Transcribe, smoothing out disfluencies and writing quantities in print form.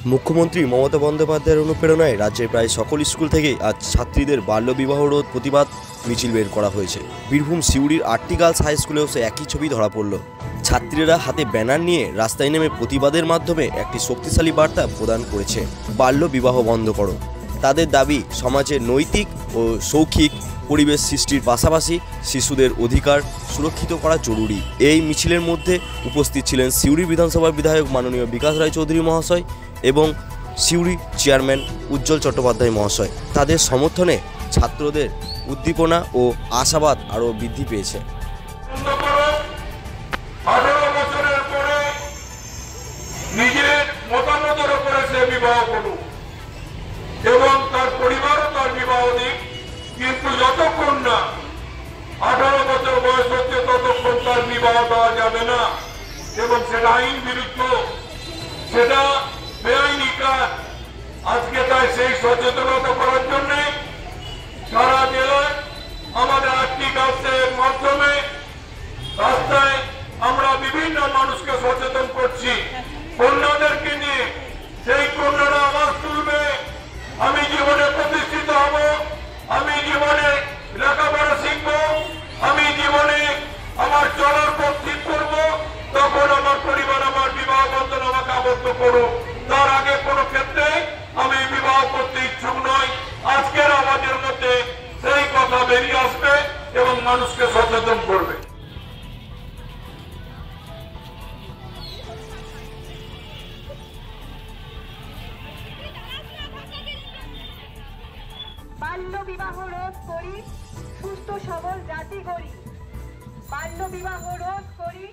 মুখ্যমন্ত্রী মমতা বন্দ্যোপাধ্যায়ের অনুপ্রেরণায় রাজ্যের প্রায় সকল স্কুল থেকেই আজ ছাত্রীদের বাল্যবিবাহ রোধ প্রতিবাদ মিছিল বের করা হয়েছে। বীরভূম সিউড়ির আরটি গার্লস হাই স্কুলেও সে একই ছবি ধরা পড়ল। ছাত্রীরা হাতে ব্যানার নিয়ে রাস্তায় নেমে প্রতিবাদের মাধ্যমে একটি শক্তিশালী বার্তা প্রদান করেছে, বাল্যবিবাহ বন্ধ করো। তাদের দাবি, সমাজে নৈতিক ও শৌখিক পরিবেশ সৃষ্টির পাশাপাশি শিশুদের অধিকার সুরক্ষিত করা জরুরি। এই মিছিলের মধ্যে উপস্থিত ছিলেন সিউড়ি বিধানসভার বিধায়ক মাননীয় বিকাশ রায় চৌধুরী মহাশয় এবং সিউড়ি চেয়ারম্যান উজ্জ্বল চট্টোপাধ্যায় মহাশয়। তাদের সমর্থনে ছাত্রদের উদ্দীপনা ও আশাবাদ আরও বৃদ্ধি পেয়েছে। নিজের মতামতের উপরে সে বিবাহ করুক এবং তার পরিবারও তার বিবাহ দিক, কিন্তু যতক্ষণ না 18 বছর বয়স হচ্ছে ততক্ষণ তার বিবাহ দেওয়া যাবে না এবং সেটা আইন বিরুদ্ধ, সেটা বেআইনি কাজ। আজকে তাই সেই সচেতনতা করার জন্য সারা জেলায় আমাদের আরটি গার্লসের মাধ্যমে রাস্তায় আমরা বিভিন্ন মানুষকে সচেতন করছি। কন্যাদেরকে নিয়ে সেই কন্যারা আওয়াজ তুলবে, আমি জীবনে প্রতিষ্ঠিত হব, আমি জীবনে লেখাপড়া শিখব, আমি জীবনে আমার চলার পথ ঠিক করব, তখন আমার পরিবার আমার বিবাহ বন্ধন আমাকে আবদ্ধ করো। তার আগে কোনো ক্ষেত্রে আমি বিবাহ করতে ইচ্ছুক নয়। আজকের আমাদের মধ্যে সেই কথা বেরিয়ে আসবে এবং মানুষকে সচেতন করবে। বাল্য বিবাহ রোধ করি, সুস্থ সবল জাতি গড়ি। বাল্য বিবাহ রোধ করি,